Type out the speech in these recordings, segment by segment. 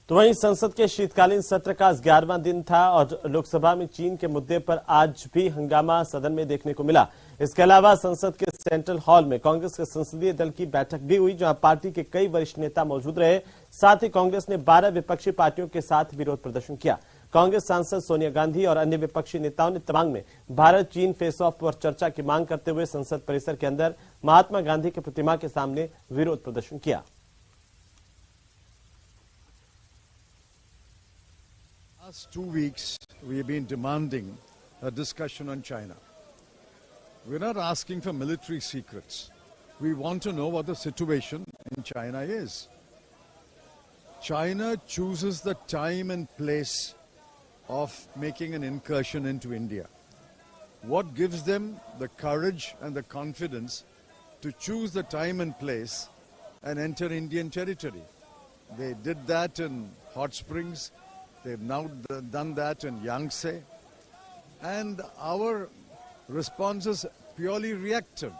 तो वहीं संसद के शीतकालीन सत्र का 11वां दिन था और लोकसभा में चीन के मुद्दे पर आज भी हंगामा सदन में देखने को मिला। इसके अलावा संसद के सेंट्रल हॉल में कांग्रेस के संसदीय दल की बैठक भी हुई, जहां पार्टी के कई वरिष्ठ नेता मौजूद रहे। साथ ही कांग्रेस ने 12 विपक्षी पार्टियों के साथ विरोध प्रदर्शन किया। कांग्रेस सांसद सोनिया गांधी और अन्य विपक्षी नेताओं ने तवांग में भारत चीन फेस ऑफ पर चर्चा की मांग करते हुए संसद परिसर के अंदर महात्मा गांधी की प्रतिमा के सामने विरोध प्रदर्शन किया। Last 2 weeks, we have been demanding a discussion on China. We're not asking for military secrets. We want to know what the situation in China is. China chooses the time and place of making an incursion into India. What gives them the courage and the confidence to choose the time and place and enter Indian territory? They did that in Hot Springs. They've now done that in Yangtze. And our response is purely reactive.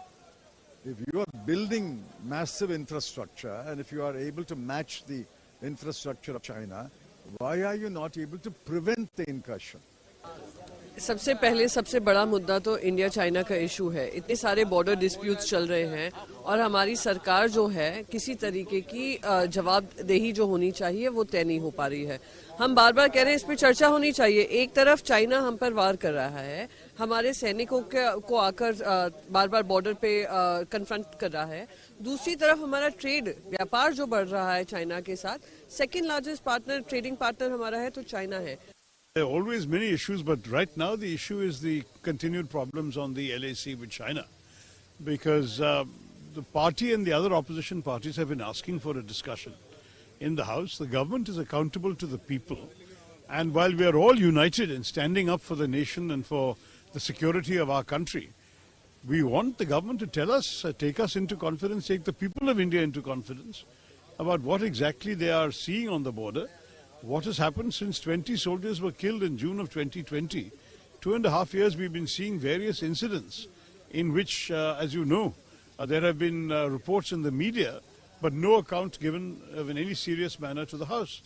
If you are building massive infrastructure and if you are able to match the infrastructure of China, why are you not able to prevent the incursion? सबसे पहले सबसे बड़ा मुद्दा तो India China का issue है। इतने सारे बॉर्डर डिस्प्यूट्स चल रहे हैं और हमारी सरकार जो है किसी तरीके की जवाबदेही जो होनी चाहिए वो तय नहीं हो पा रही है। हम बार बार कह रहे हैं इस पे चर्चा होनी चाहिए। एक तरफ चाइना हम पर वार कर रहा है, हमारे सैनिकों को आकर बार बार बॉर्डर पे कन्फ्रंट कर रहा है। दूसरी तरफ हमारा ट्रेड व्यापार जो बढ़ रहा है चाइना के साथ, second largest partner trading partner हमारा है तो चाइना है। There are always many issues, but right now the issue is the continued problems on the LAC with China. Because the party and the other opposition parties have been asking for a discussion in the House. The government is accountable to the people. And while we are all united in standing up for the nation and for the security of our country, we want the government to tell us, take us into confidence, take the people of India into confidence about what exactly they are seeing on the border. What has happened since 20 soldiers were killed in June of 2020? 2.5 years we've been seeing various incidents in which, as you know, there have been reports in the media, but no account given in any serious manner to the House.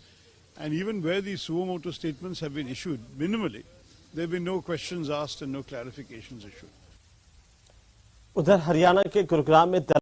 And even where these suo motu statements have been issued, minimally, there have been no questions asked and no clarifications issued. उधर हरियाणा के गुरुग्राम में